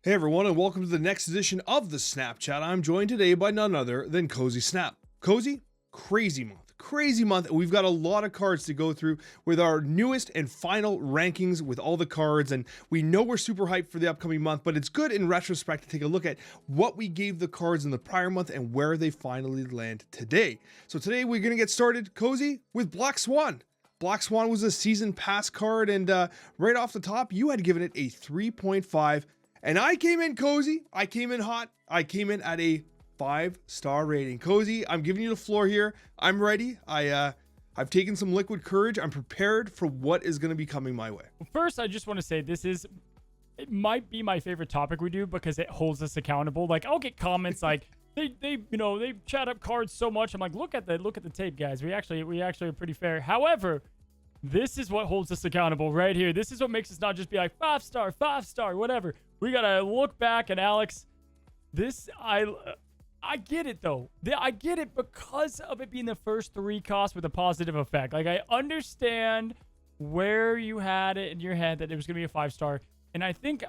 Hey everyone, and welcome to the next edition of the Snapchat. I'm joined today by none other than Cozy Snap. Cozy, crazy month. We've got a lot of cards to go through with our newest and final rankings with all the cards, and we know we're super hyped for the upcoming month, but it's good in retrospect to take a look at what we gave the cards in the prior month and where they finally land today. So today we're going to get started, Cozy, with Black Swan. Black Swan was a season pass card, and right off the top, you had given it a 3.5. And I came in, Cozy. I came in hot. I came in at a 5-star rating. Cozy, I'm giving you the floor here. I'm ready. I've taken some liquid courage. I'm prepared for what is going to be coming my way. Well, first, I just want to say it might be my favorite topic we do because it holds us accountable. Like, I'll get comments like they chat up cards so much. I'm like, look at the tape, guys. We actually are pretty fair. However, this is what holds us accountable right here. This is what makes us not just be like 5-star, whatever. We gotta look back, and Alex, I get it though. I get it because of it being the first 3 costs with a positive effect. Like, I understand where you had it in your head that it was gonna be a 5-star, and I think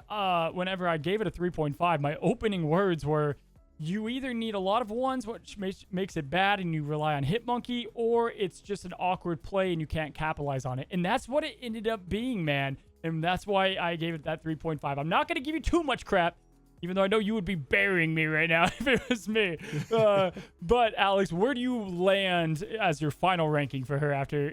whenever I gave it a 3.5, my opening words were, you either need a lot of ones, which makes it bad, and you rely on Hitmonkey, or it's just an awkward play and you can't capitalize on it. And that's what it ended up being, man. And that's why I gave it that 3.5. I'm not going to give you too much crap, even though I know you would be burying me right now if it was me. But Alex, where do you land as your final ranking for her after,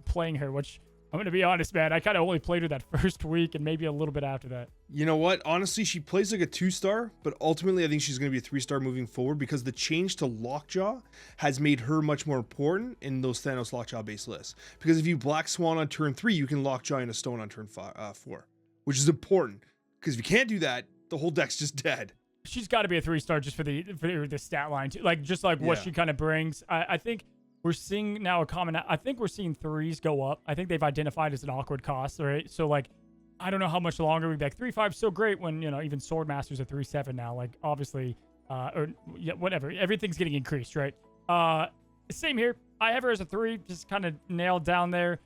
playing her? Which, I'm going to be honest, man, I kind of only played her that first week and maybe a little bit after that. You know what? Honestly, she plays like a 2-star, but ultimately I think she's going to be a 3-star moving forward because the change to Lockjaw has made her much more important in those Thanos Lockjaw based lists. Because if you Black Swan on turn 3, you can Lockjaw in a stone on turn 4, which is important. Because if you can't do that, the whole deck's just dead. She's got to be a 3-star just for the stat line, too. Like, just like what she kind of brings. I think we're seeing now I think we're seeing 3s go up. I think they've identified as an awkward cost, right? So, like, I don't know how much longer we'd be like 3.5 so great when, even Swordmasters are 3.7 now. Like, obviously, whatever. Everything's getting increased, right? Same here. I have her as a 3, just kind of nailed down there.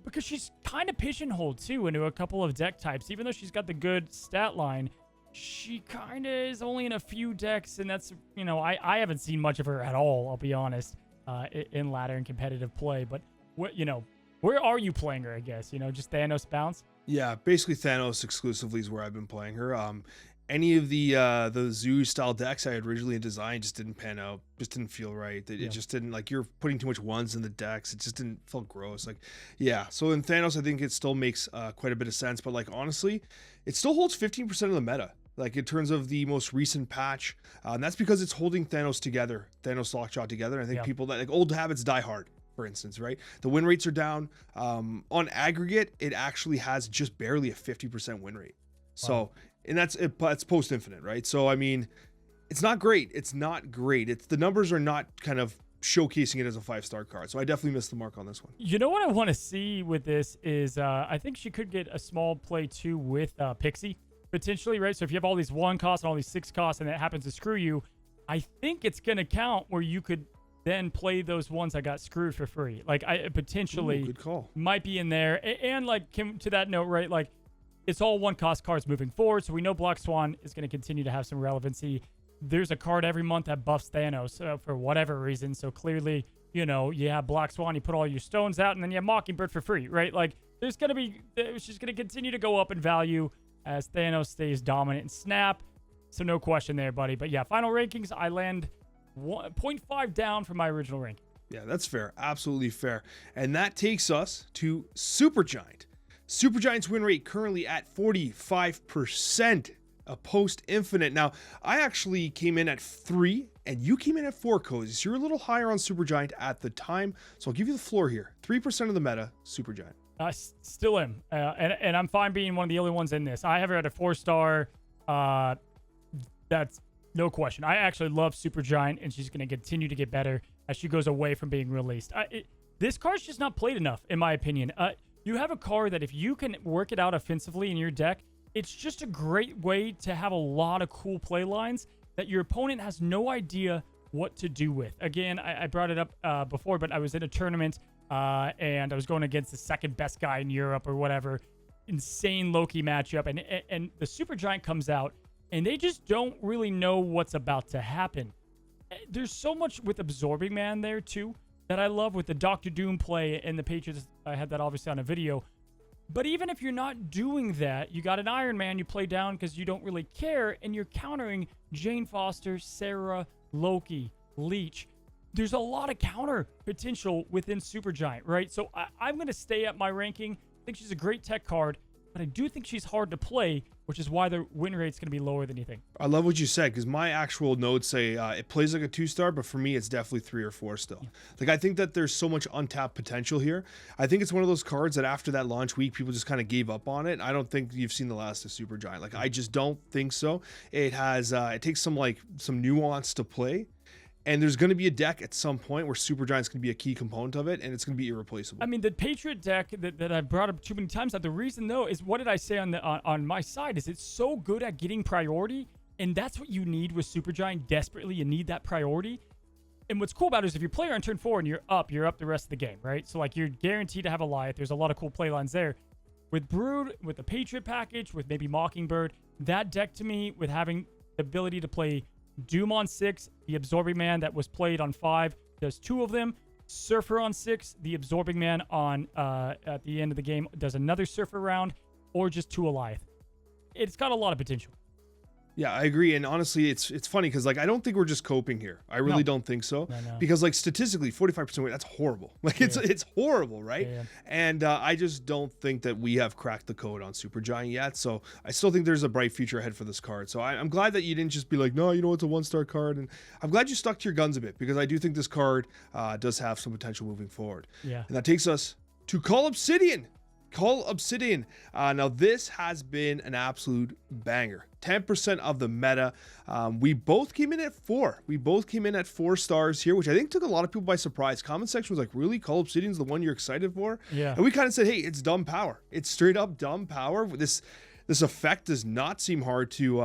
Because she's kind of pigeonholed, too, into a couple of deck types. Even though she's got the good stat line, she kind of is only in a few decks, and that's, I haven't seen much of her at all, I'll be honest. In ladder and competitive play, but where are you playing her? I guess just Thanos bounce. Yeah, basically Thanos exclusively is where I've been playing her. Any of the Zoo style decks I had originally designed just didn't pan out, just didn't feel right. It just didn't, like, you're putting too much ones in the decks. It just didn't feel gross. Like, yeah. So in Thanos, I think it still makes quite a bit of sense, but like, honestly, it still holds 15% of the meta. Like, in terms of the most recent patch, and that's because it's holding Thanos together, Thanos Lockjaw together. And I think people that, like, old habits die hard, for instance, right? The win rates are down. On aggregate, it actually has just barely a 50% win rate. So, and it's post infinite, right? So, I mean, it's not great. It's not great. The numbers are not kind of showcasing it as a 5-star card. So I definitely missed the mark on this one. You know what I want to see with this is I think she could get a small play too with Pixie. Potentially, right? So if you have all these 1 costs and all these 6 costs and it happens to screw you, I think it's going to count where you could then play those ones that got screwed for free. Like, I potentially good call. Might be in there. And like, to that note, right? Like, it's all 1 cost cards moving forward. So we know Black Swan is going to continue to have some relevancy. There's a card every month that buffs Thanos for whatever reason. So clearly, you have Black Swan, you put all your stones out, and then you have Mockingbird for free, right? Like, she's going to continue to go up in value as Thanos stays dominant in Snap. So no question there, buddy. But yeah, final rankings, I land 0.5 down from my original ranking. Yeah, that's fair. Absolutely fair. And that takes us to Supergiant. Supergiant's win rate currently at 45%, a post infinite. Now, I actually came in at 3 and you came in at 4, Cozy. So you're a little higher on Supergiant at the time. So I'll give you the floor here. 3% of the meta, Supergiant. I still am, and I'm fine being one of the only ones in this. I have her at a 4-star. That's no question. I actually love Supergiant, and she's going to continue to get better as she goes away from being released. This card's just not played enough, in my opinion. You have a card that if you can work it out offensively in your deck, it's just a great way to have a lot of cool play lines that your opponent has no idea what to do with. Again, I brought it up before, but I was in a tournament and I was going against the second best guy in Europe or whatever. insane Loki matchup, and the Supergiant comes out, and they just don't really know what's about to happen. There's so much with Absorbing Man there too that I love with the Doctor Doom play and the Patriots. I had that obviously on a video. But even if you're not doing that, you got an Iron Man you play down because you don't really care, and you're countering Jane Foster, Sarah, Loki, Leech. There's a lot of counter potential within Supergiant, right? So I'm going to stay at my ranking. I think she's a great tech card, but I do think she's hard to play, which is why the win rate's going to be lower than you think. I love what you said, because my actual notes say it plays like a 2-star, but for me, it's definitely 3 or 4 still. Yeah. Like, I think that there's so much untapped potential here. I think it's one of those cards that after that launch week, people just kind of gave up on it. I don't think you've seen the last of Supergiant. Like, I just don't think so. It has, it takes some nuance to play. And there's going to be a deck at some point where Supergiant's going to be a key component of it, and it's going to be irreplaceable. I mean, the Patriot deck that I've brought up too many times, the reason, though, is what did I say on my side, is it's so good at getting priority, and that's what you need with Supergiant desperately. You need that priority. And what's cool about it is if you play her on turn 4 and you're up the rest of the game, right? So, like, you're guaranteed to have a Goliath. There's a lot of cool play lines there. With Brood, with the Patriot package, with maybe Mockingbird, that deck to me, with having the ability to play Doom on 6, the Absorbing Man that was played on 5, does 2 of them. Surfer on 6, the Absorbing Man on at the end of the game does another Surfer round, or just 2 Goliath. It's got a lot of potential. Yeah, I agree. And honestly, it's funny because, like, I don't think we're just coping here. I really don't think so. No. Because, like, statistically, 45% weight, that's horrible. Like, it's horrible, right? Yeah. And I just don't think that we have cracked the code on Supergiant yet. So I still think there's a bright future ahead for this card. So I'm glad that you didn't just be like, no, you know, it's a 1-star card. And I'm glad you stuck to your guns a bit, because I do think this card does have some potential moving forward. Yeah. And that takes us to Call Obsidian. Now this has been an absolute banger. 10% of the meta. We both came in at 4. We both came in at 4 stars here, which I think took a lot of people by surprise. Comment section was like, really? Call Obsidian's the one you're excited for? Yeah. And we kind of said, hey, it's dumb power. It's straight up dumb power. This effect does not seem hard to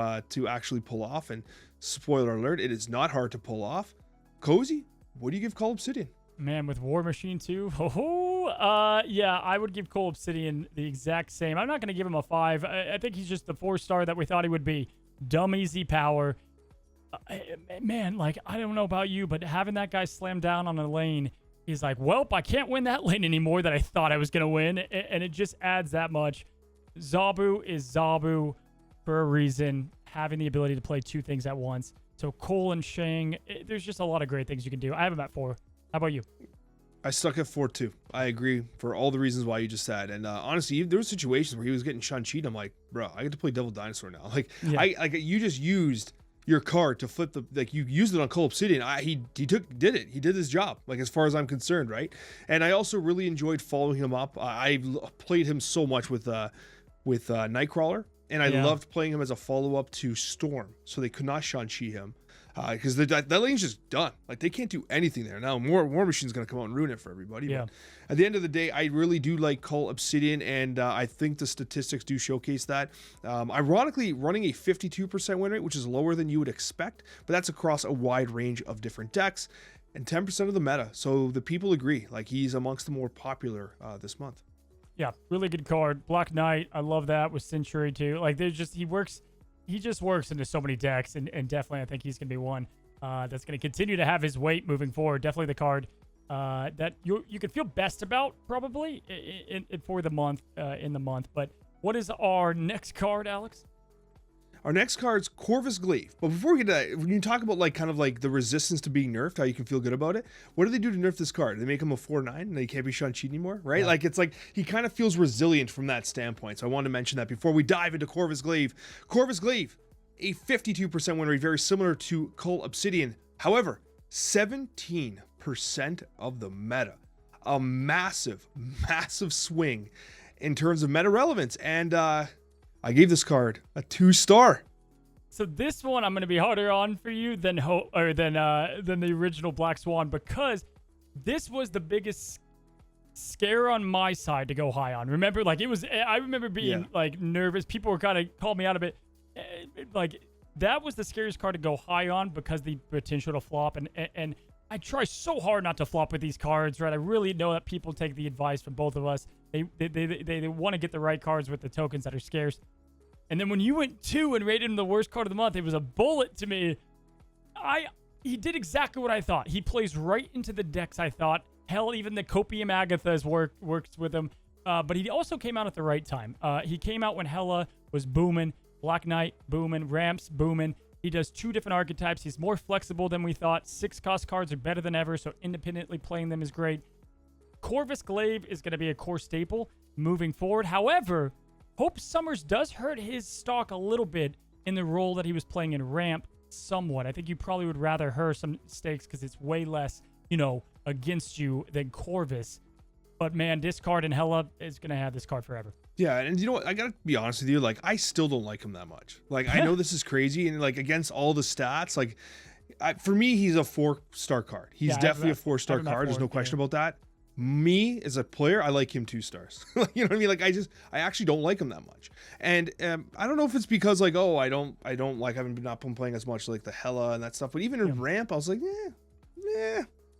actually pull off. And spoiler alert, it is not hard to pull off. Cozy, what do you give Call Obsidian? Man, with War Machine too. Yeah, I would give Cole Obsidian the exact same. I'm not going to give him a 5. I think he's just the 4-star that we thought he would be. Dumb easy power. Man, like, I don't know about you, but having that guy slam down on a lane, he's like, welp, I can't win that lane anymore that I thought I was going to win. And it just adds that much. Zabu is Zabu for a reason, having the ability to play 2 things at once. So Cole and Shang, there's just a lot of great things you can do. I have him at 4. How about you? I stuck at 4 too. I agree for all the reasons why you just said. And honestly, there were situations where he was getting Shang-Chi. I'm like, bro, I get to play Devil Dinosaur now. Like, yeah. You just used your card to flip you used it on Cole Obsidian. He did it. He did his job, like, as far as I'm concerned, right? And I also really enjoyed following him up. I played him so much with Nightcrawler, and I loved playing him as a follow-up to Storm, so they could not Shang-Chi him. Because that lane's just done. Like, they can't do anything there. Now, War Machine's going to come out and ruin it for everybody. Yeah. But at the end of the day, I really do like Call Obsidian, and I think the statistics do showcase that. Ironically, running a 52% win rate, which is lower than you would expect, but that's across a wide range of different decks, and 10% of the meta. So the people agree. Like, he's amongst the more popular this month. Yeah, really good card. Black Knight, I love that with Century too. Like, he just works into so many decks, and definitely I think he's going to be one that's going to continue to have his weight moving forward. Definitely the card that you could feel best about probably for the month, in the month. But what is our next card, Alex? Our next card's Corvus Glaive. But before we get to that, when you talk about, like, kind of like the resistance to being nerfed, how you can feel good about it, what do they do to nerf this card? They make him a 4/9 and they can't be Shang-Chi anymore, right? Yeah. Like, it's like he kind of feels resilient from that standpoint. So I wanted to mention that before we dive into Corvus Glaive. Corvus Glaive, a 52% win rate, very similar to Call Obsidian. However, 17% of the meta. A massive, massive swing in terms of meta relevance. And I gave this card a 2-star. So this one I'm going to be harder on for you than the original Black Swan, because this was the biggest scare on my side to go high on. Remember, like, I remember being like nervous. People were kind of called me out of it. Like, that was the scariest card to go high on because the potential to flop, and I try so hard not to flop with these cards, right? I really know that people take the advice from both of us. They want to get the right cards with the tokens that are scarce. And then when you went 2 and rated him the worst card of the month, it was a bullet to me. He did exactly what I thought. He plays right into the decks I thought. Hell, even the Copium Agathas works with him. But he also came out at the right time. He came out when Hela was booming, Black Knight booming, Ramps booming. He does 2 different archetypes. He's more flexible than we thought. 6-cost cards are better than ever, so independently playing them is great. Corvus Glaive is going to be a core staple moving forward. However, Hope Summers does hurt his stock a little bit in the role that he was playing in Ramp somewhat. I think you probably would rather her some stakes because it's way less, against you than Corvus. But man, discard and Hela is going to have this card forever. Yeah, and you know what? I gotta be honest with you. Like, I still don't like him that much. Like, I know this is crazy, and like against all the stats, like, for me, he's a 4-star card. He's definitely a 4-star card. There's no question about that. Me as a player, I like him 2 stars. You know what I mean? Like, I actually don't like him that much. And I don't know if it's because like, I don't like, I haven't been playing as much like the Hela and that stuff. But even in Ramp, I was like,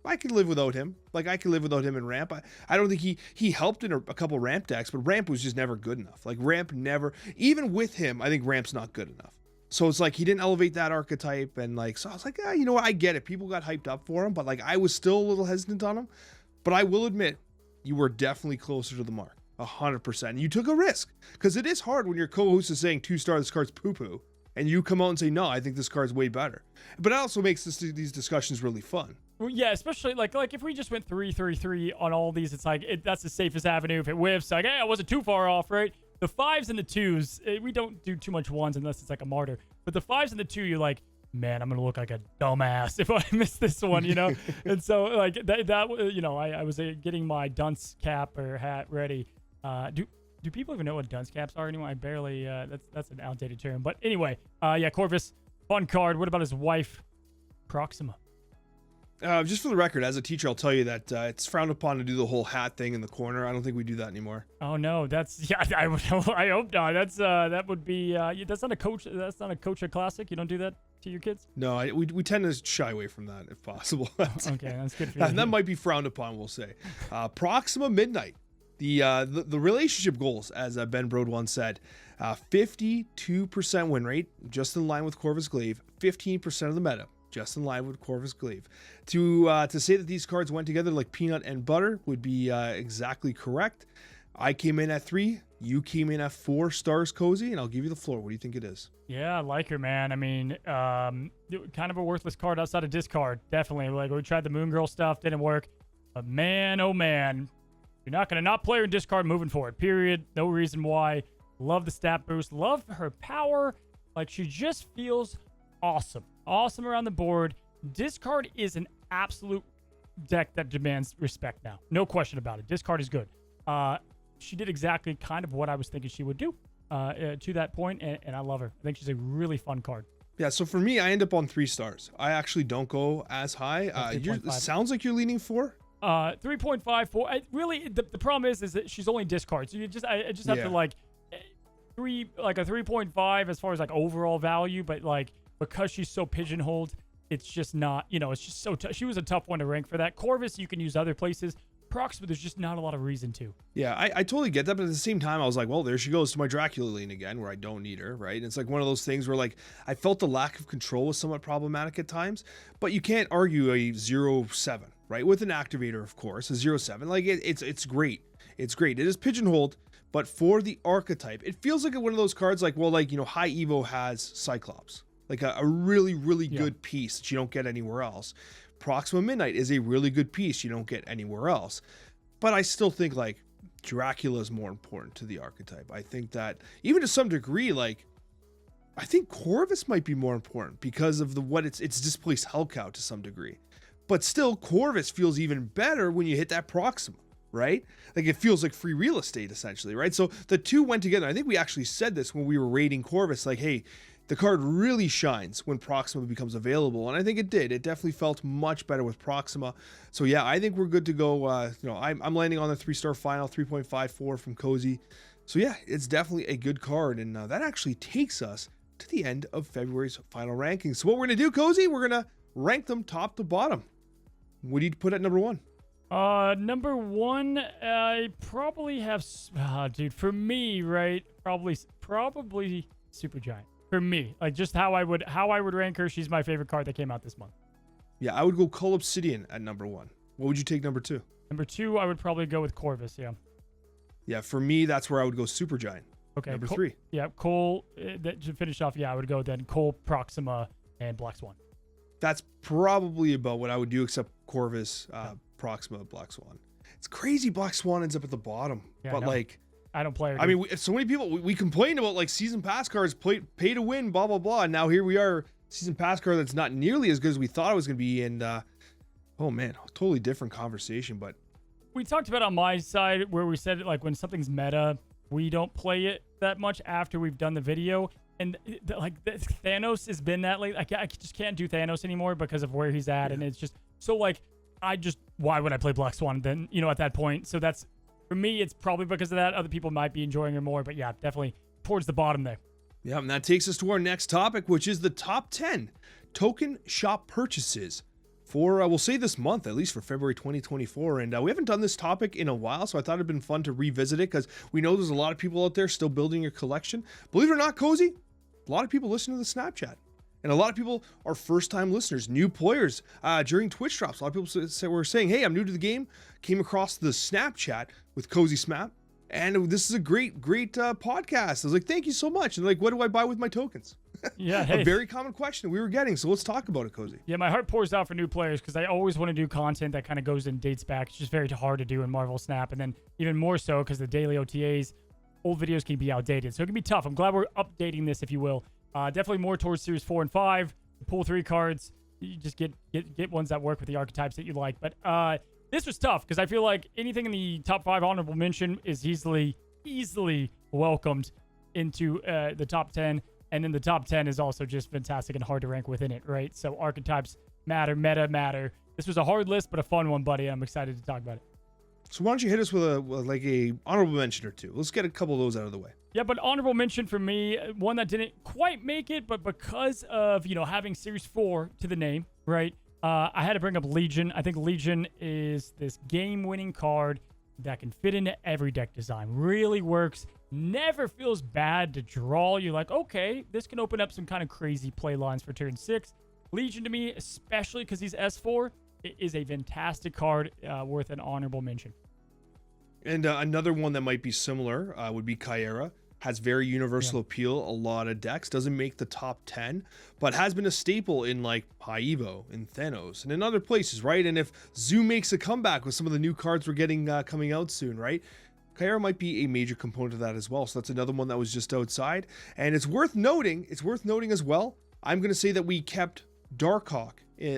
I could live without him. Like, I could live without him in Ramp. I don't think he helped in a couple Ramp decks, but Ramp was just never good enough. Like, Ramp never, even with him, I think Ramp's not good enough. So it's like he didn't elevate that archetype, and like, so I was like, you know what, I get it. People got hyped up for him, but like, I was still a little hesitant on him. But I will admit, you were definitely closer to the mark, 100%. You took a risk, because it is hard when your co-host is saying 2-star, this card's poo-poo, and you come out and say, no, I think this card's way better. But it also makes these discussions really fun. Well, yeah, especially like if we just went 3-3-3 on all these, it's like that's the safest avenue. If it whiffs, like, hey, I wasn't too far off, right? The 5s and the 2s, we don't do too much 1s unless it's like a martyr. But the 5s and the 2, you're like, man, I'm gonna look like a dumbass if I miss this one, And so like that I was getting my dunce cap or hat ready. Do people even know what dunce caps are anymore? I barely. That's an outdated term. But anyway, Corvus, fun card. What about his wife, Proxima? Just for the record, as a teacher, I'll tell you that it's frowned upon to do the whole hat thing in the corner. I don't think we do that anymore. Oh no, I hope not. That would be that's not a Coccia classic. You don't do that to your kids? No, we tend to shy away from that if possible. Okay, that's good for you. That might be frowned upon, we'll say. Proxima Midnight. The relationship goals, as Ben Brode once said, 52% win rate, just in line with Corvus Glaive. 15% of the meta, just in line with Corvus Glaive. To say that these cards went together like peanut and butter would be exactly correct. I came in at 3. You came in at 4 stars, Cozy, and I'll give you the floor. What do you think it is? Yeah, I like her, man. I mean, kind of a worthless card outside of discard. Definitely. Like, we tried the Moon Girl stuff, didn't work. But man, oh man, you're not going to not play her in discard moving forward, period. No reason why. Love the stat boost. Love her power. Like, she just feels awesome. Awesome around the board. Discard is an absolute deck that demands respect now. No question about it. Discard is good. She did exactly kind of what I was thinking she would do to that point, and I love her. I think she's a really fun card. Yeah, so for me, I end up on 3 stars. I actually don't go as high. It sounds like you're leaning 4. 3.54. Really, the problem is that she's only discard. So I just have to like a 3.5 as far as like overall value, but like because she's so pigeonholed, it's just not. It's just so tough. She was a tough one to rank for that. Corvus, you can use other places. Proxima, there's just not a lot of reason to. Yeah, I totally get that, but at the same time, I was like, well, there she goes to my Dracula lane again, where I don't need her, right? And it's like one of those things where like I felt the lack of control was somewhat problematic at times, but you can't argue a 0-7, right? With an activator, of course, a 0-7. Like it's great. It's great. It is pigeonholed, but for the archetype, it feels like one of those cards like, well, like, High Evo has Cyclops, like a really, really good piece that you don't get anywhere else. Proxima Midnight is a really good piece you don't get anywhere else. But I still think like Dracula is more important to the archetype. I think that even to some degree, like I think Corvus might be more important because of it's displaced Hellcow to some degree. But still, Corvus feels even better when you hit that Proxima, right? Like it feels like free real estate essentially, right? So the two went together. I think we actually said this when we were rating Corvus, like, hey, the card really shines when Proxima becomes available, and I think it did. It definitely felt much better with Proxima. So yeah, I think we're good to go. I'm landing on the 3-star final, 3.54 from Cozy. So yeah, it's definitely a good card, and that actually takes us to the end of February's final rankings. So what we're gonna do, Cozy, we're gonna rank them top to bottom. What do you put at number 1? Number one, I probably have, dude, for me, right? Probably Supergiant. For me, like just how I would rank her. She's my favorite card that came out this month. Yeah, I would go Cull Obsidian at number 1. What would you take number 2? Number 2, I would probably go with Corvus. Yeah. Yeah, for me, that's where I would go Supergiant. Okay. Number 3. Yeah, Cole. To finish off, yeah, I would go then Cole, Proxima, and Black Swan. That's probably about what I would do, except Corvus, Proxima, Black Swan. It's crazy Black Swan ends up at the bottom. Yeah, but like, I don't play her. I mean, so many people, we complain about like season pass cards, pay to win, blah, blah, blah. And now here we are, season pass card that's not nearly as good as we thought it was going to be. And oh man, totally different conversation. But we talked about on my side where we said like when something's meta, we don't play it that much after we've done the video. And Thanos has been that late. I just can't do Thanos anymore because of where he's at. Yeah. And it's just so like, why would I play Black Swan then, at that point? So that's, for me, it's probably because of that. Other people might be enjoying her more, but yeah, definitely towards the bottom there. Yeah, and that takes us to our next topic, which is the top 10 token shop purchases for, we'll say this month, at least for February 2024. And we haven't done this topic in a while, so I thought it'd been fun to revisit it because we know there's a lot of people out there still building your collection. Believe it or not, Cozy, a lot of people listen to the Snapchat. And a lot of people are first-time listeners, new players during Twitch drops. A lot of people were saying, hey, I'm new to the game, came across the Snapchat with Cozy Smap, and this is a great podcast. I was like, thank you so much. And like, what do I buy with my tokens? Yeah, hey. A very common question we were getting, so let's talk about it, Cozy. Yeah, my heart pours out for new players because I always want to do content that kind of goes and dates back. It's just very hard to do in Marvel Snap, and then even more so because the daily OTAs, old videos can be outdated. So it can be tough. I'm glad we're updating this, if you will. Definitely more towards Series 4 and 5. Pull 3 cards. You just get ones that work with the archetypes that you like. But this was tough because I feel like anything in the top 5 honorable mention is easily welcomed into the top 10. And then the top 10 is also just fantastic and hard to rank within it, right? So archetypes matter, meta matter. This was a hard list, but a fun one, buddy. I'm excited to talk about it. So why don't you hit us with a honorable mention or two? Let's get a couple of those out of the way. Yeah, but honorable mention for me, one that didn't quite make it, but because of, having Series 4 to the name, right? I had to bring up Legion. I think Legion is this game-winning card that can fit into every deck design. Really works. Never feels bad to draw. You're like, okay, this can open up some kind of crazy play lines for turn 6. Legion to me, especially because he's S4, is a fantastic card worth an honorable mention. And another one that might be similar would be Kyera. Has very universal appeal, a lot of decks. Doesn't make the top 10, but has been a staple in like High Evo, in Thanos, and in other places, right? And if Zoo makes a comeback with some of the new cards we're getting coming out soon, right? Kyera might be a major component of that as well. So that's another one that was just outside. And it's worth noting as well, I'm going to say that we kept Darkhawk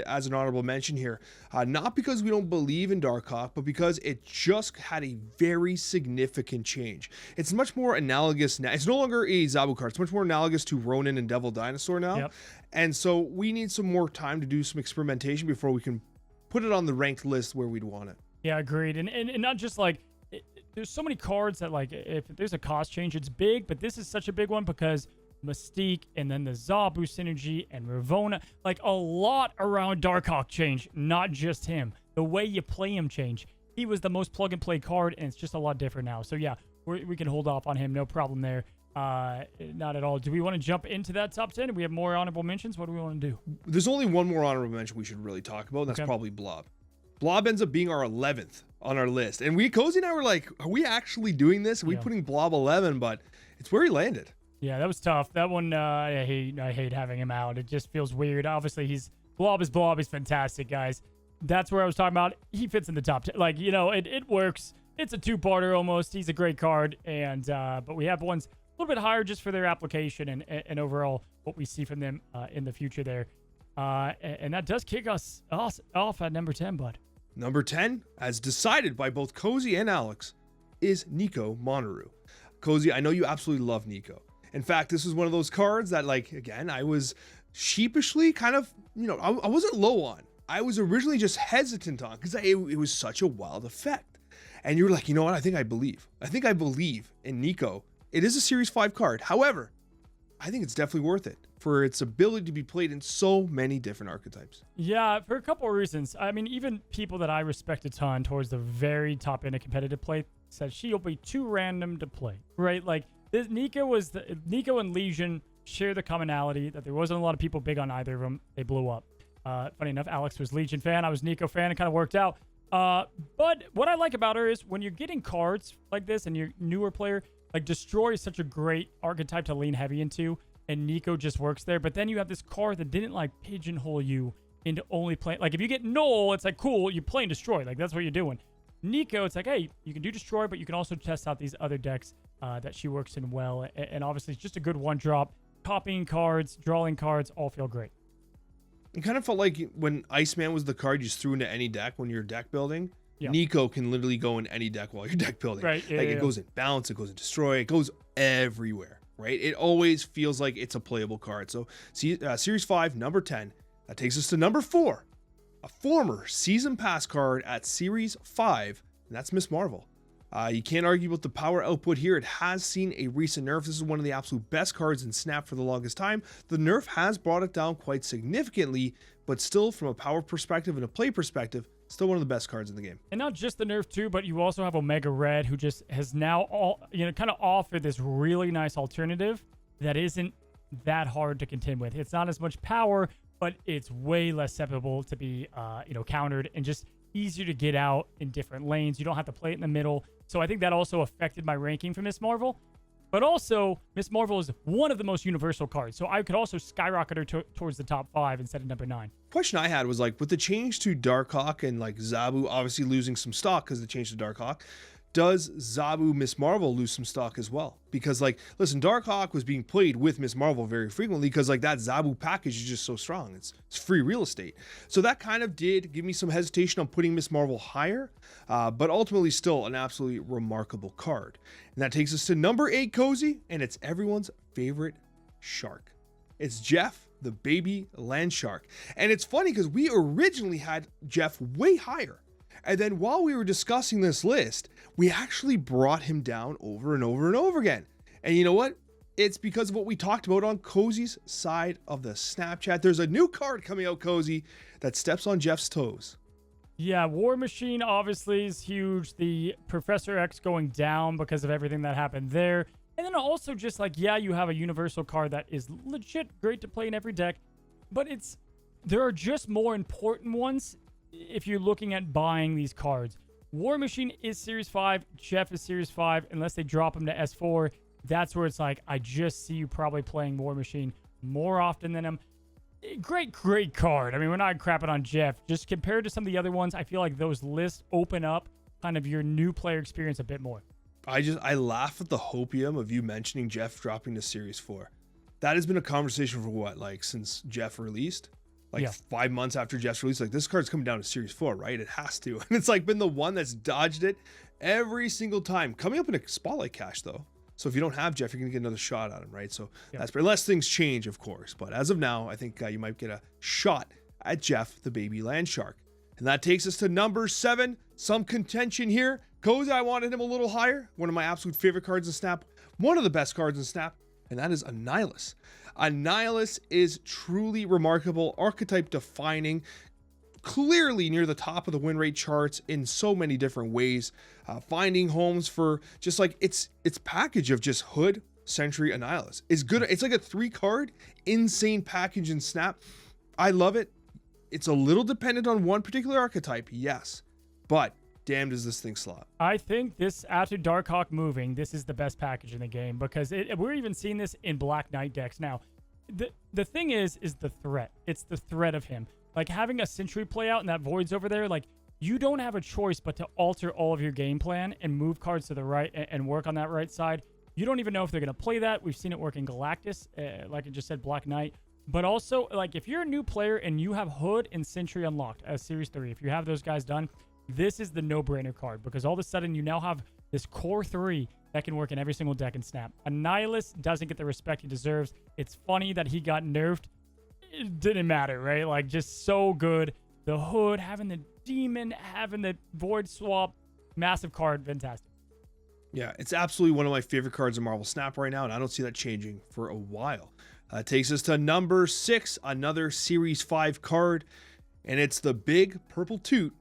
as an honorable mention here, not because we don't believe in Darkhawk, but because it just had a very significant change. It's much more analogous now. It's no longer a Zabu card. It's much more analogous to Ronin and Devil Dinosaur now. Yep. And so we need some more time to do some experimentation before we can put it on the ranked list where we'd want it. Yeah, agreed. And not just like, there's so many cards that like, if there's a cost change, it's big, but this is such a big one because Mystique and then the Zabu synergy and Ravonna, like a lot around Darkhawk change, not just him. The way you play him change. He was the most plug and play card, and it's just a lot different now. So yeah, we can hold off on him, no problem there. Not at all. Do we want to jump into that top 10? Do we have more honorable mentions? What do we want to do? There's only one more honorable mention we should really talk about, and that's probably Blob. Blob ends up being our 11th on our list, and Cozy and I were like, are we actually doing this? Are we putting Blob 11? But it's where he landed. Yeah, that was tough. That one, I hate having him out. It just feels weird. Obviously, Blob is Blob. He's fantastic, guys. That's where I was talking about. He fits in the top 10. Like, it works. It's a two-parter almost. He's a great card. And but we have ones a little bit higher just for their application and overall what we see from them in the future there. And that does kick us off at number 10, bud. Number 10, as decided by both Cozy and Alex, is Nico Monaru. Cozy, I know you absolutely love Nico. In fact, this was one of those cards that, like, again, I was sheepishly kind of, I wasn't low on. I was originally just hesitant on because it was such a wild effect. And you were like, you know what? I think I believe in Nico. It is a Series 5 card. However, I think it's definitely worth it for its ability to be played in so many different archetypes. Yeah, for a couple of reasons. I mean, even people that I respect a ton towards the very top end of competitive play said she'll be too random to play, right? Like this Nico and Legion share the commonality that there wasn't a lot of people big on either of them. They blew up. Funny enough, Alex was Legion fan. I was Nico fan. It kind of worked out. But what I like about her is when you're getting cards like this and you're a newer player, like Destroy is such a great archetype to lean heavy into, and Nico just works there. But then you have this card that didn't like pigeonhole you into only playing. Like if you get Null, it's like cool, you're playing Destroy. Like that's what you're doing. Nico, it's like, hey, you can do Destroy, but you can also test out these other decks that she works in well. And obviously, it's just a good one drop. Copying cards, drawing cards, all feel great. It kind of felt like when Iceman was the card you just threw into any deck when you're deck building. Yeah. Nico can literally go in any deck while you're deck building. Right. Yeah, it goes in Bounce, it goes in Destroy, it goes everywhere, right? It always feels like it's a playable card. So Series 5, number 10, that takes us to number 4, a former Season Pass card at Series 5, and that's Miss Marvel. You can't argue with the power output here. It has seen a recent nerf. This is one of the absolute best cards in Snap for the longest time. The nerf has brought it down quite significantly, but still from a power perspective and a play perspective, still one of the best cards in the game. And not just the nerf too, but you also have Omega Red, who just has now kind of offered this really nice alternative that isn't that hard to contend with. It's not as much power, but it's way less susceptible to be countered and just easier to get out in different lanes. You don't have to play it in the middle. So I think that also affected my ranking for Miss Marvel. But also, Miss Marvel is one of the most universal cards. So I could also skyrocket her towards the top 5 instead of number 9. Question I had was like, with the change to Darkhawk and like Zabu obviously losing some stock because of the change to Darkhawk, does Zabu Miss Marvel lose some stock as well? Because like, listen, Darkhawk was being played with Miss Marvel very frequently because like that Zabu package is just so strong. It's free real estate. So that kind of did give me some hesitation on putting Miss Marvel higher, but ultimately still an absolutely remarkable card. And that takes us to number 8, Cozy, and it's everyone's favorite shark. It's Jeff, the baby land shark. And it's funny because we originally had Jeff way higher. And then while we were discussing this list, we actually brought him down over and over and over again. And you know what? It's because of what we talked about on Cozy's side of the Snapchat. There's a new card coming out, Cozy, that steps on Jeff's toes. Yeah, War Machine obviously is huge. The Professor X going down because of everything that happened there. And then also just like, yeah, you have a universal card that is legit great to play in every deck, but there are just more important ones if you're looking at buying these cards. War Machine is Series 5, Jeff is Series 5, unless they drop him to S4. That's where it's like, I just see you probably playing War Machine more often than him. Great card. I mean, we're not crapping on Jeff. Just compared to some of the other ones, I feel like those lists open up kind of your new player experience a bit more. I laugh at the hopium of you mentioning Jeff dropping to Series 4. That has been a conversation for what, like since Jeff released? Like 5 months after Jeff's release, like this card's coming down to Series 4, right? It has to. And it's like been the one that's dodged it every single time. Coming up in a spotlight cache though. So if you don't have Jeff, you're going to get another shot at him, right? So that's unless things change, of course. But as of now, I think you might get a shot at Jeff, the baby land shark. And that takes us to number 7. Some contention here. Cozy, I wanted him a little higher. One of my absolute favorite cards in Snap. One of the best cards in Snap. And that is Annihilus. Annihilus is truly remarkable, archetype defining, clearly near the top of the win rate charts in so many different ways, finding homes for just like its package of just Hood, Sentry, Annihilus is good. It's like a 3-card insane package in Snap. I love it. It's a little dependent on one particular archetype, yes, but damn does this thing slot. I think this, after Darkhawk moving, this is the best package in the game because we're even seeing this in Black Knight decks now. The thing is the threat. It's the threat of him. Like having a Sentry play out and that Void's over there, like you don't have a choice but to alter all of your game plan and move cards to the right and work on that right side. You don't even know if they're going to play that. We've seen it work in Galactus, like I just said, Black Knight. But also, like if you're a new player and you have Hood and Sentry unlocked as Series 3, if you have those guys done, this is the no-brainer card because all of a sudden you now have this core 3 that can work in every single deck in Snap. Annihilus doesn't get the respect he deserves. It's funny that he got nerfed. It didn't matter, right? Like just so good. The Hood, having the Demon, having the Void swap, massive card, fantastic. Yeah, it's absolutely one of my favorite cards in Marvel Snap right now, and I don't see that changing for a while. Takes us to number 6, another Series 5 card, and it's the big purple toot.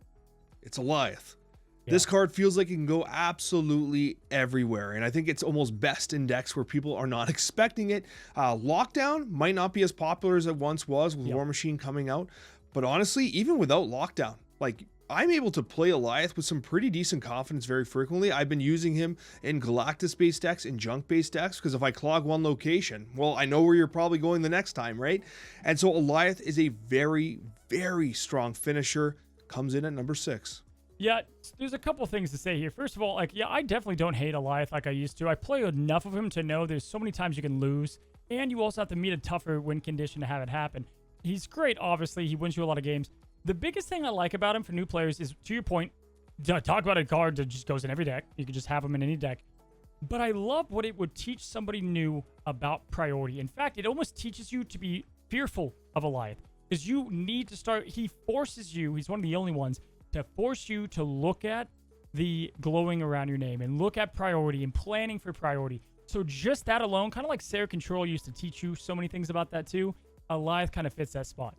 It's Goliath. Yeah. This card feels like it can go absolutely everywhere, and I think it's almost best in decks where people are not expecting it. Lockdown might not be as popular as it once was with War Machine coming out, but honestly, even without Lockdown, like, I'm able to play Goliath with some pretty decent confidence very frequently. I've been using him in Galactus-based decks and junk-based decks because if I clog one location, well, I know where you're probably going the next time, right? And so Goliath is a very, very strong finisher. Comes in at number 6. Yeah, there's a couple things to say here. First of all, like, yeah, I definitely don't hate Goliath like I used to. I play enough of him to know there's so many times you can lose, and you also have to meet a tougher win condition to have it happen. He's great, obviously. He wins you a lot of games. The biggest thing I like about him for new players is, to your point, talk about a card that just goes in every deck. You can just have him in any deck. But I love what it would teach somebody new about priority. In fact, it almost teaches you to be fearful of Goliath. Because you need to start, he forces you, he's one of the only ones, to force you to look at the glowing around your name and look at priority and planning for priority. So just that alone, kind of like Sarah Control used to teach you so many things about that too, Goliath kind of fits that spot.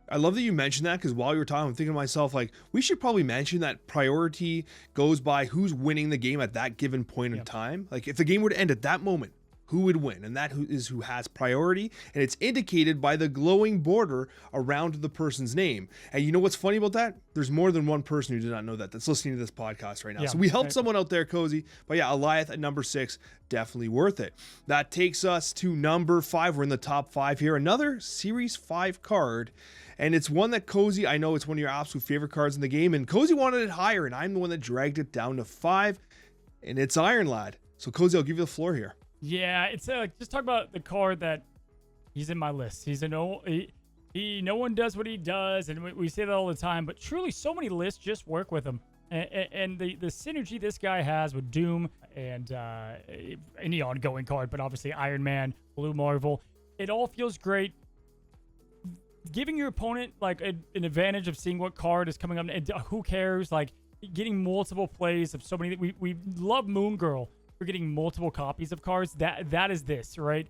I love that you mentioned that because while you were talking, I'm thinking to myself, like, we should probably mention that priority goes by who's winning the game at that given point in time. Like, if the game were to end at that moment, who would win? And that is who has priority. And it's indicated by the glowing border around the person's name. And you know what's funny about that? There's more than one person who did not know that that's listening to this podcast right now. So we helped someone out there, Cozy. But yeah, Goliath at number 6, definitely worth it. That takes us to number 5. We're in the top 5 here. Another Series 5 card. And it's one that Cozy, I know it's one of your absolute favorite cards in the game. And Cozy wanted it higher, and I'm the one that dragged it down to 5. And it's Iron Lad. So Cozy, I'll give you the floor here. Yeah, it's just talk about the card that he's in my list. He's no one does what he does, and we say that all the time. But truly, so many lists just work with him, and the synergy this guy has with Doom and any ongoing card, but obviously Iron Man, Blue Marvel, it all feels great. Giving your opponent like an advantage of seeing what card is coming up, and who cares? Like getting multiple plays of so many. We love Moon Girl. We're getting multiple copies of cards. That is this, right?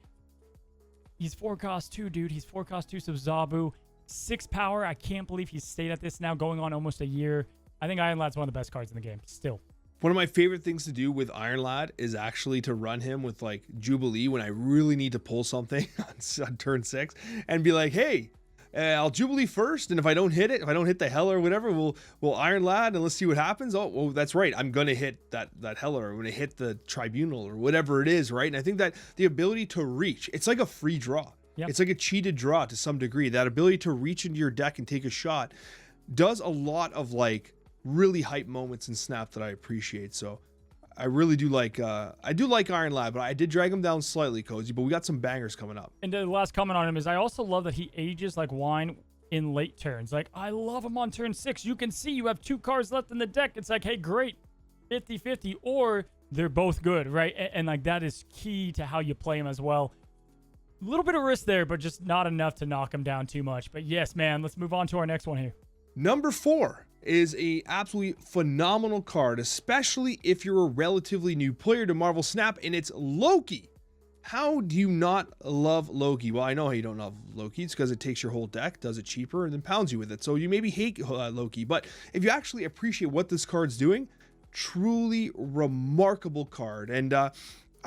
He's 4 cost 2, dude. He's 4 cost 2, so Zabu. 6 power. I can't believe he's stayed at this now, going on almost a year. I think Iron Lad's one of the best cards in the game, still. One of my favorite things to do with Iron Lad is actually to run him with like Jubilee when I really need to pull something on turn 6 and be like, hey, I'll Jubilee first, and if I don't hit it, if I don't hit the Heller or whatever, we'll Iron Lad and let's see what happens. Oh, well, that's right. I'm gonna hit that Heller. I'm gonna hit the Tribunal or whatever it is, right? And I think that the ability to reach, it's like a free draw. Yep. It's like a cheated draw to some degree. That ability to reach into your deck and take a shot does a lot of like really hype moments in Snap that I appreciate. So I really do like Iron Lad, but I did drag him down slightly, Cozy, but we got some bangers coming up. And the last comment on him is I also love that he ages like wine in late turns. Like, I love him on turn 6. You can see you have 2 cards left in the deck. It's like, hey, great, 50-50, or they're both good, right? And like that is key to how you play him as well. A little bit of risk there, but just not enough to knock him down too much. But yes, man, let's move on to our next one here. Number 4 is a absolutely phenomenal card, especially if you're a relatively new player to Marvel Snap, and it's Loki. How do you not love Loki? Well, I know how you don't love Loki. It's because it takes your whole deck, does it cheaper, and then pounds you with it. So you maybe hate Loki, but if you actually appreciate what this card's doing, truly remarkable card. And I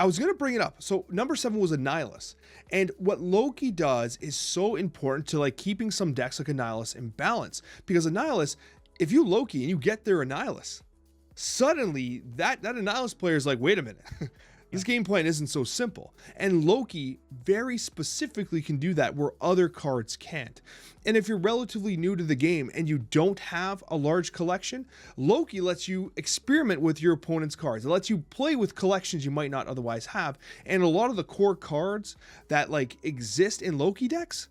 was going to bring it up. So number 7 was Annihilus. And what Loki does is so important to like keeping some decks like Annihilus in balance, because Annihilus, if you Loki and you get their Annihilus, suddenly that Annihilus player is like, wait a minute, this game plan isn't so simple. And Loki very specifically can do that where other cards can't. And if you're relatively new to the game and you don't have a large collection, Loki lets you experiment with your opponent's cards. It lets you play with collections you might not otherwise have. And a lot of the core cards that like exist in Loki decks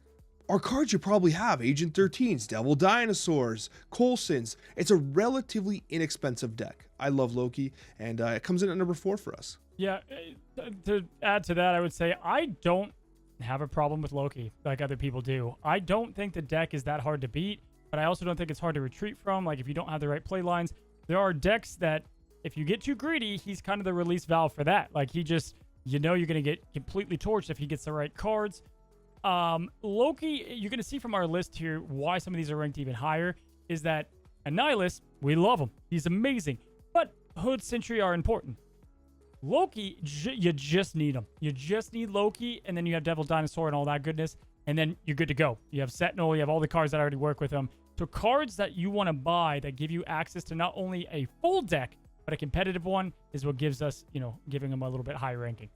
are cards you probably have. Agent 13s, Devil Dinosaurs, Coulsons. It's a relatively inexpensive deck. I love Loki, and it comes in at number 4 for us. Yeah, to add to that, I would say I don't have a problem with Loki like other people do. I don't think the deck is that hard to beat, but I also don't think it's hard to retreat from. Like if you don't have the right play lines, there are decks that if you get too greedy, he's kind of the release valve for that. Like he just, you're going to get completely torched if he gets the right cards. Loki, you're going to see from our list here why some of these are ranked even higher is that Annihilus, we love him. He's amazing. But Hood, Sentry are important. Loki, you just need him. You just need Loki, and then you have Devil Dinosaur and all that goodness, and then you're good to go. You have Sentinel, you have all the cards that already work with him. So cards that you want to buy that give you access to not only a full deck, but a competitive one is what gives us, giving them a little bit higher ranking.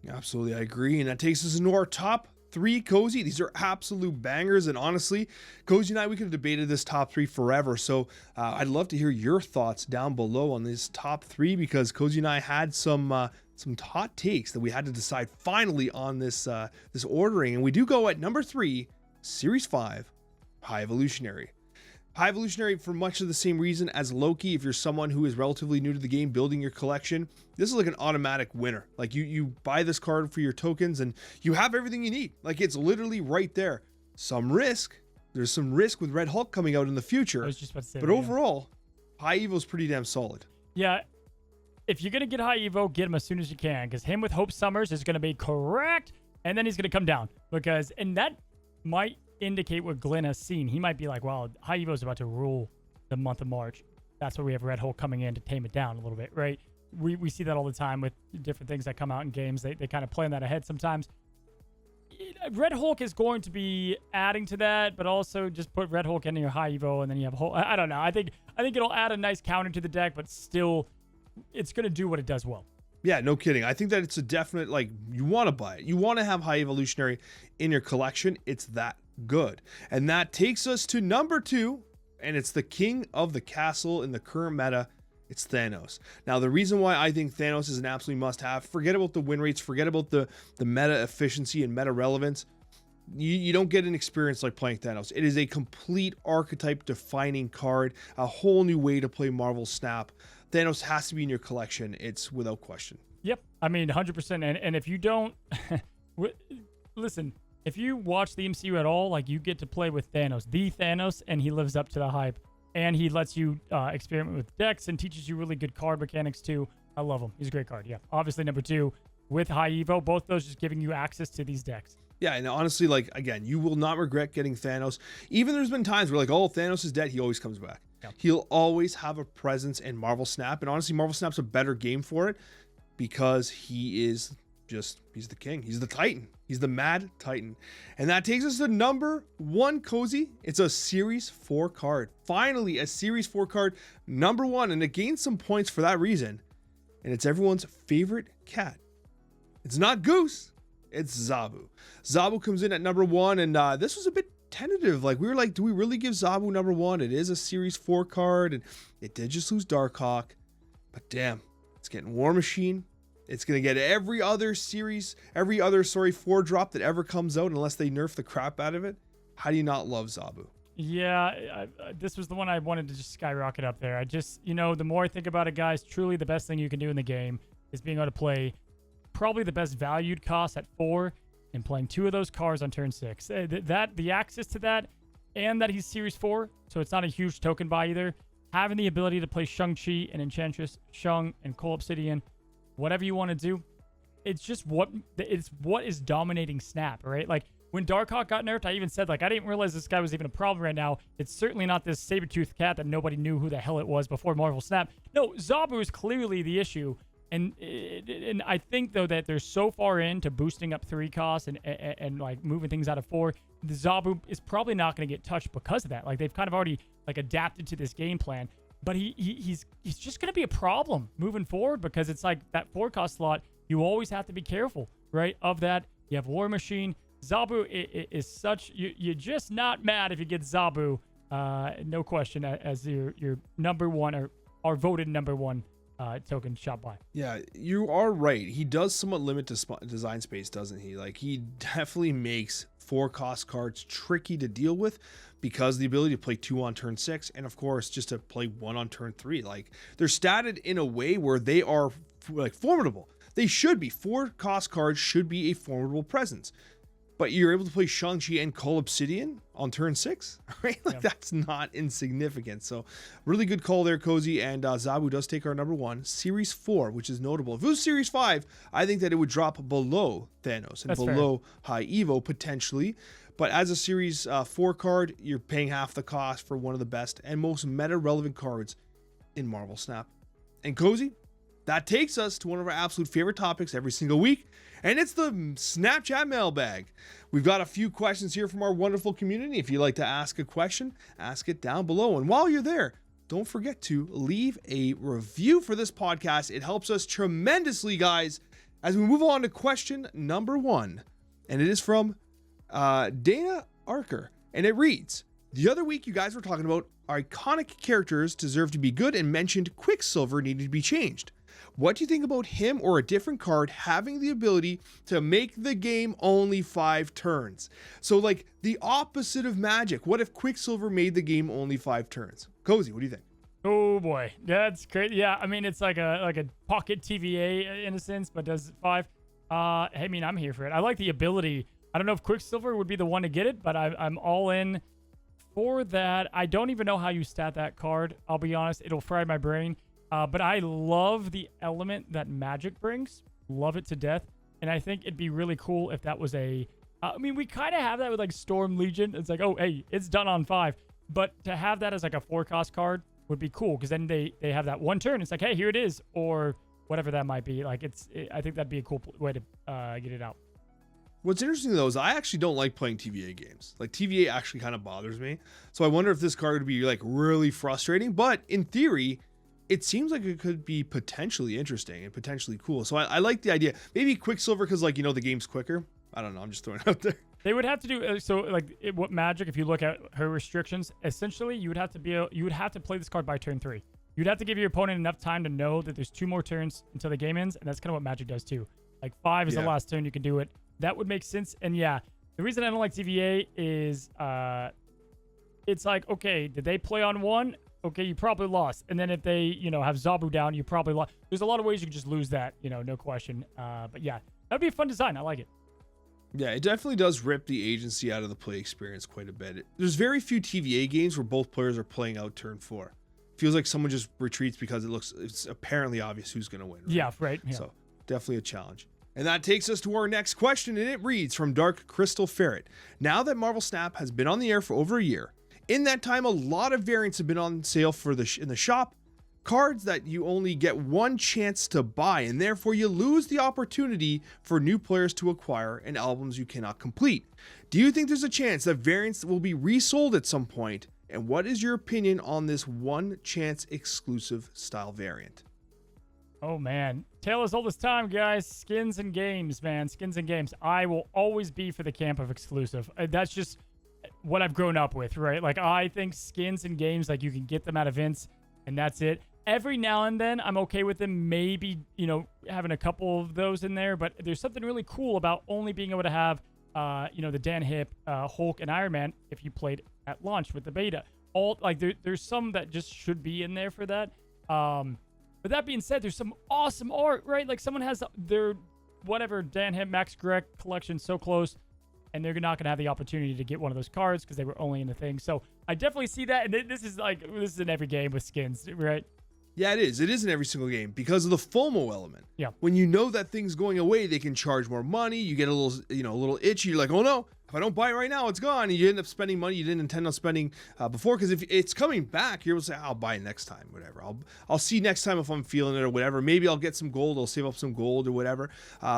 Absolutely, I agree. And that takes us into our top 3, Cozy. These are absolute bangers. And honestly, Cozy and I, we could have debated this top 3 forever. So I'd love to hear your thoughts down below on this top 3, because Cozy and I had some hot takes that we had to decide finally on this ordering. And we do go at number 3, Series 5, High Evolutionary. High Evolutionary for much of the same reason as Loki. If you're someone who is relatively new to the game, building your collection, this is like an automatic winner. Like you buy this card for your tokens and you have everything you need. Like it's literally right there. Some risk. There's some risk with Red Hulk coming out in the future. I was just about to say but that, overall, High Evo's pretty damn solid. Yeah. If you're going to get High Evo, get him as soon as you can, because him with Hope Summers is going to be correct, and then he's going to come down. And that might indicate what Glenn has seen. He might be like, well, High Evo is about to rule the month of March. That's where we have Red Hulk coming in to tame it down a little bit, right? We see that all the time with different things that come out in games. They kind of plan that ahead sometimes. Red Hulk is going to be adding to that, but also just put Red Hulk into your High Evo, and then you have Hulk. I don't know. I think it'll add a nice counter to the deck, but still, it's going to do what it does well. Yeah, no kidding. I think that it's a definite, like, you want to buy it. You want to have High Evolutionary in your collection. It's that good. And that takes us to number 2, and it's the king of the castle in the current meta. It's Thanos. Now, the reason why I think Thanos is an absolute must-have, forget about the win rates, forget about the meta efficiency and meta relevance. You don't get an experience like playing Thanos. It is a complete archetype defining card, a whole new way to play Marvel Snap. Thanos has to be in your collection. It's without question. Yep. I mean, 100%. And if you don't, listen, if you watch the MCU at all, like, you get to play with Thanos, the Thanos, and he lives up to the hype. And he lets you experiment with decks and teaches you really good card mechanics too. I love him. He's a great card. Yeah. Obviously, number 2 with High Evo, both those just giving you access to these decks. Yeah, and honestly, like, again, you will not regret getting Thanos. Even there's been times where, like, oh, Thanos is dead. He always comes back. Yeah. He'll always have a presence in Marvel Snap. And honestly, Marvel Snap's a better game for it because he's the king. He's the Titan. He's the Mad Titan. And that takes us to number 1, Cozy. It's a Series 4 card. Finally, a Series 4 card, number 1. And it gains some points for that reason. And it's everyone's favorite cat. It's not Goose. It's Zabu. Zabu comes in at number 1. And this was a bit tentative. Like, we were like, do we really give Zabu number 1? It is a Series 4 card. And it did just lose Darkhawk. But damn, it's getting War Machine. It's going to get every other 4 drop that ever comes out unless they nerf the crap out of it. How do you not love Zabu? Yeah, this was the one I wanted to just skyrocket up there. I just, the more I think about it, guys, truly the best thing you can do in the game is being able to play probably the best valued cost at 4 and playing 2 of those cards on turn 6. The access to that, and that he's Series 4, so it's not a huge token buy either. Having the ability to play Shang-Chi and Enchantress, Shang and Cole Obsidian, whatever you want to do, it's what is dominating Snap, right? Like, when Darkhawk got nerfed, I even said, like, I didn't realize this guy was even a problem right now. It's certainly not this saber-toothed cat that nobody knew who the hell it was before Marvel Snap. No, Zabu is clearly the issue. And I think, though, that they're so far into boosting up 3 costs and like moving things out of 4, the Zabu is probably not going to get touched because of that. Like, they've kind of already like adapted to this game plan. But he's just going to be a problem moving forward, because it's like that 4 cost slot, you always have to be careful, right? Of that, you have War Machine. Zabu is such, you're just not mad if you get Zabu, no question, as your number 1 or our voted number 1 token shot by. Yeah, you are right. He does somewhat limit design space, doesn't he? Like, he definitely makes 4 cost cards tricky to deal with, because the ability to play 2 on turn 6, and of course just to play 1 on turn 3, like, they're statted in a way where they are like formidable. They should be. 4 cost cards should be a formidable presence. but you're able to play Shang-Chi and Call Obsidian on turn 6, right? Like that's not insignificant. So really good call there, Cozy. And Zabu does take our number 1. Series 4, which is notable. If it was Series 5, I think that it would drop below Thanos and below High Evo potentially. But as a Series 4 card, you're paying half the cost for one of the best and most meta-relevant cards in Marvel Snap. And Cozy, that takes us to one of our absolute favorite topics every single week, and it's the Snapchat mailbag. We've got a few questions here from our wonderful community. If you'd like to ask a question, ask it down below. And while you're there, don't forget to leave a review for this podcast. It helps us tremendously, guys, as we move on to question number 1. And it is from Dana Arker. And it reads, the other week you guys were talking about iconic characters deserve to be good and mentioned Quicksilver needed to be changed. What do you think about him or a different card having the ability to make the game only 5 turns? So like the opposite of Magic. What if Quicksilver made the game only 5 turns? Cozy, what do you think? Oh boy, that's great. Yeah, I mean it's like a pocket TVA in a sense, but does 5. I mean I'm here for it. I like the ability. I don't know if Quicksilver would be the one to get it, but I'm all in for that. I don't even know how you stat that card. I'll be honest, it'll fry my brain. But I love the element that Magic brings. Love it to death. And I think it'd be really cool if that was I mean, we kind of have that with like Storm Legion. It's like, oh, hey, it's done on 5. But to have that as like a 4-cost card would be cool. Because then they have that 1 turn. It's like, hey, here it is. Or whatever that might be. Like, I think that'd be a cool way to get it out. What's interesting, though, is I actually don't like playing TVA games. Like, TVA actually kind of bothers me. So I wonder if this card would be like really frustrating. But in theory, it seems like it could be potentially interesting and potentially cool. So I like the idea. Maybe Quicksilver because, like, you know, the game's quicker. I don't know. I'm just throwing it out there. They would have to do what Magic. If you look at her restrictions, essentially you would have to play this card by turn 3. You'd have to give your opponent enough time to know that there's 2 more turns until the game ends, and that's kind of what Magic does too. Like 5 is the last turn you can do it. That would make sense. And yeah, the reason I don't like TVA is it's like, okay, did they play on 1? Okay, you probably lost. And then if they, you know, have Zabu down, you probably lost. There's a lot of ways you can just lose that, you know, no question. But yeah, that'd be a fun design. I like it. Yeah, it definitely does rip the agency out of the play experience quite a bit. There's very few TVA games where both players are playing out turn 4. Feels like someone just retreats because it's apparently obvious who's going to win. Right? Yeah, right. Yeah. So definitely a challenge. And that takes us to our next question, and it reads from Dark Crystal Ferret. Now that Marvel Snap has been on the air for over a year, in that time, a lot of variants have been on sale for in the shop. Cards that you only get 1 chance to buy, and therefore you lose the opportunity for new players to acquire and albums you cannot complete. Do you think there's a chance that variants will be resold at some point? And what is your opinion on this 1 chance exclusive style variant? Oh man, tale as old as time, guys. Skins and games, man. Skins and games. I will always be for the camp of exclusive. That's just what I've grown up with, right? Like, I think skins and games, like, you can get them at events and that's it. Every now and then I'm okay with them maybe, you know, having a couple of those in there, but there's something really cool about only being able to have you know, the Dan Hip, Hulk, and Iron Man if you played at launch with the beta. All like there's some that just should be in there for that. But that being said, there's some awesome art, right? Like someone has their whatever Dan Hip Max Greg collection so close, and they're not gonna have the opportunity to get one of those cards because they were only in the thing. So I definitely see that, and this is in every game with skins, right? Yeah, it is. It is in every single game because of the FOMO element. Yeah. When you know that thing's going away, they can charge more money. You get a little itchy. You're like, oh no, if I don't buy it right now, it's gone. And you end up spending money you didn't intend on spending before. Because if it's coming back, you're able to say, I'll buy it next time, whatever. I'll see next time if I'm feeling it or whatever. Maybe I'll get some gold. I'll save up some gold or whatever.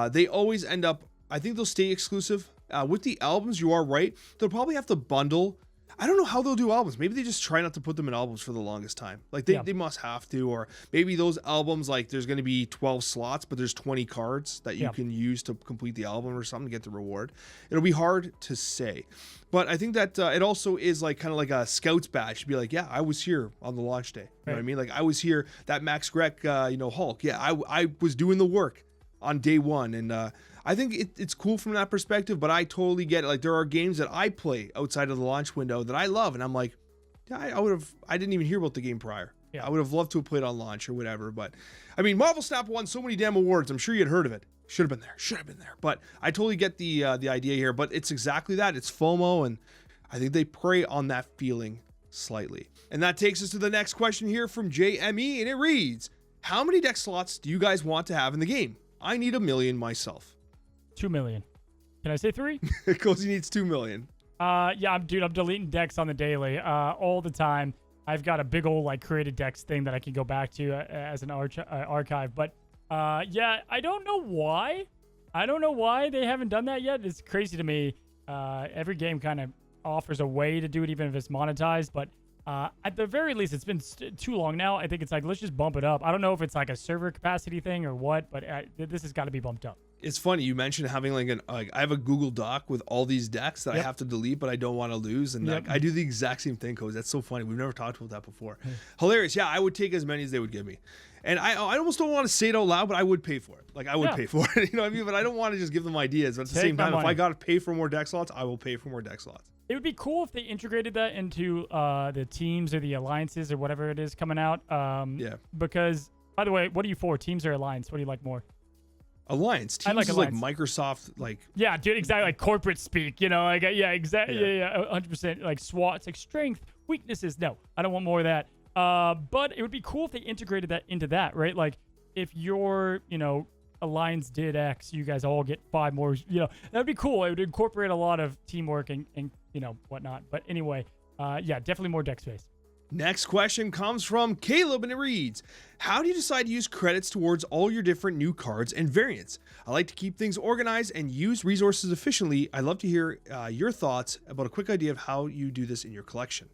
They always end up, I think they'll stay exclusive. With the albums, you are right. They'll probably have to bundle. I don't know how they'll do albums. Maybe they just try not to put them in albums for the longest time. Like they must have to, or maybe those albums, like there's going to be 12 slots, but there's 20 cards that you can use to complete the album or something to get the reward. It'll be hard to say, but I think that it also is like kind of like a Scouts badge to be like, yeah, I was here on the launch day. You know what I mean? Like I was here, that Max Greg, Hulk. Yeah, I was doing the work on day 1. And, I think it's cool from that perspective, but I totally get it. Like there are games that I play outside of the launch window that I love, and I'm like, yeah, I didn't even hear about the game prior. Yeah. I would have loved to have played on launch or whatever. But I mean, Marvel Snap won so many damn awards. I'm sure you'd heard of it. should have been there. Should have been there. But I totally get the idea here. But it's exactly that. It's FOMO, and I think they prey on that feeling slightly. And that takes us to the next question here from JME, and it reads, how many deck slots do you guys want to have in the game? I need 1 million myself. 2 million. Can I say 3? Cozy needs 2 million. Yeah, I'm deleting decks on the daily, all the time. I've got a big old like created decks thing that I can go back to as an archive. But yeah, I don't know why. I don't know why they haven't done that yet. It's crazy to me. Every game kind of offers a way to do it, even if it's monetized. But at the very least, it's been too long now. I think it's like, let's just bump it up. I don't know if it's like a server capacity thing or what, but this has got to be bumped up. It's funny you mentioned having like I have a Google Doc with all these decks that I have to delete, but I don't want to lose, and I do the exact same thing. Cause that's so funny. We've never talked about that before. Hilarious. Yeah, I would take as many as they would give me, and I almost don't want to say it out loud, but I would pay for it. Like I would pay for it. You know what I mean? But I don't want to just give them ideas. But at the same time, if I got to pay for more deck slots, I will pay for more deck slots. It would be cool if they integrated that into the teams or the alliances or whatever it is coming out. Yeah. Because, by the way, what are you for? Teams or alliance? What do you like more? Alliance. Teams is Alliance. like Microsoft, like. Yeah, dude, exactly. Like corporate speak, you know, like, yeah, exactly. Yeah, 100%. Like SWAT, it's like strength, weaknesses. No, I don't want more of that. But it would be cool if they integrated that into that, right? Like if your, alliance did X, you guys all get 5 more, that'd be cool. It would incorporate a lot of teamwork and whatnot. But anyway, yeah, definitely more deck space. Next question comes from Caleb, and it reads, how do you decide to use credits towards all your different new cards and variants? I like to keep things organized and use resources efficiently. I'd love to hear your thoughts about a quick idea of how you do this in your collection.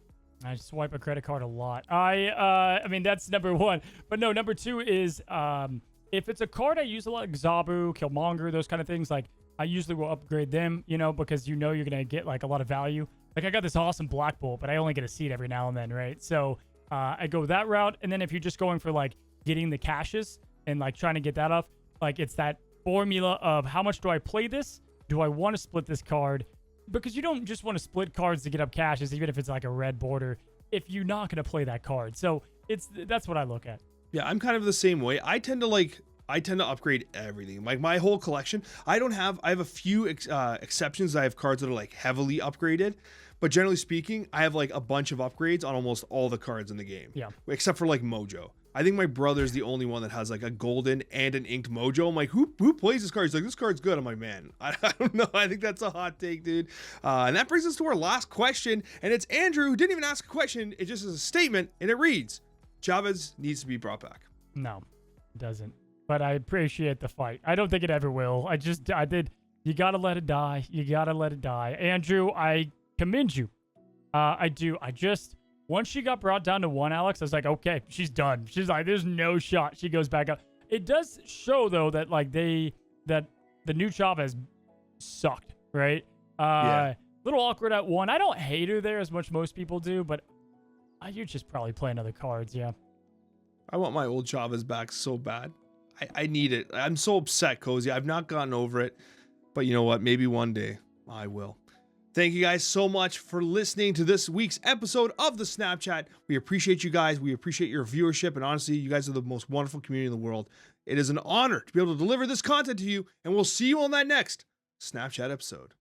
I swipe a credit card a lot. I mean, that's number 1. But no, number 2 is if it's a card I use a lot, like Zabu, Killmonger, those kind of things, like I usually will upgrade them, because you're going to get like a lot of value. Like I got this awesome Black Bolt, but I only get a seed every now and then, right? So I go that route. And then if you're just going for like getting the caches and like trying to get that off, like it's that formula of how much do I play this? Do I want to split this card? Because you don't just want to split cards to get up caches, even if it's like a red border, if you're not going to play that card. So that's what I look at. Yeah, I'm kind of the same way. I tend to upgrade everything. Like my whole collection, I have a few exceptions. I have cards that are like heavily upgraded, but generally speaking, I have like a bunch of upgrades on almost all the cards in the game. Yeah. Except for like Mojo. I think my brother's the only one that has like a golden and an inked Mojo. I'm like, who plays this card? He's like, this card's good. I'm like, man, I don't know. I think that's a hot take, dude. And that brings us to our last question. And it's Andrew, who didn't even ask a question. It just is a statement, and it reads, Chavez needs to be brought back. No, it doesn't. But I appreciate the fight. I don't think it ever will. You got to let it die. You got to let it die. Andrew, I commend you. I do. Once she got brought down to 1, Alex, I was like, okay, she's done. She's like, there's no shot. She goes back up. It does show, though, that like that the new Chavez sucked, right? Little awkward at 1. I don't hate her there as much most people do, but you're just probably playing other cards, yeah. I want my old Chavez back so bad. I need it. I'm so upset, Cozy. I've not gotten over it. But you know what? Maybe one day I will. Thank you guys so much for listening to this week's episode of the Snapchat. We appreciate you guys. We appreciate your viewership. And honestly, you guys are the most wonderful community in the world. It is an honor to be able to deliver this content to you. And we'll see you on that next Snapchat episode.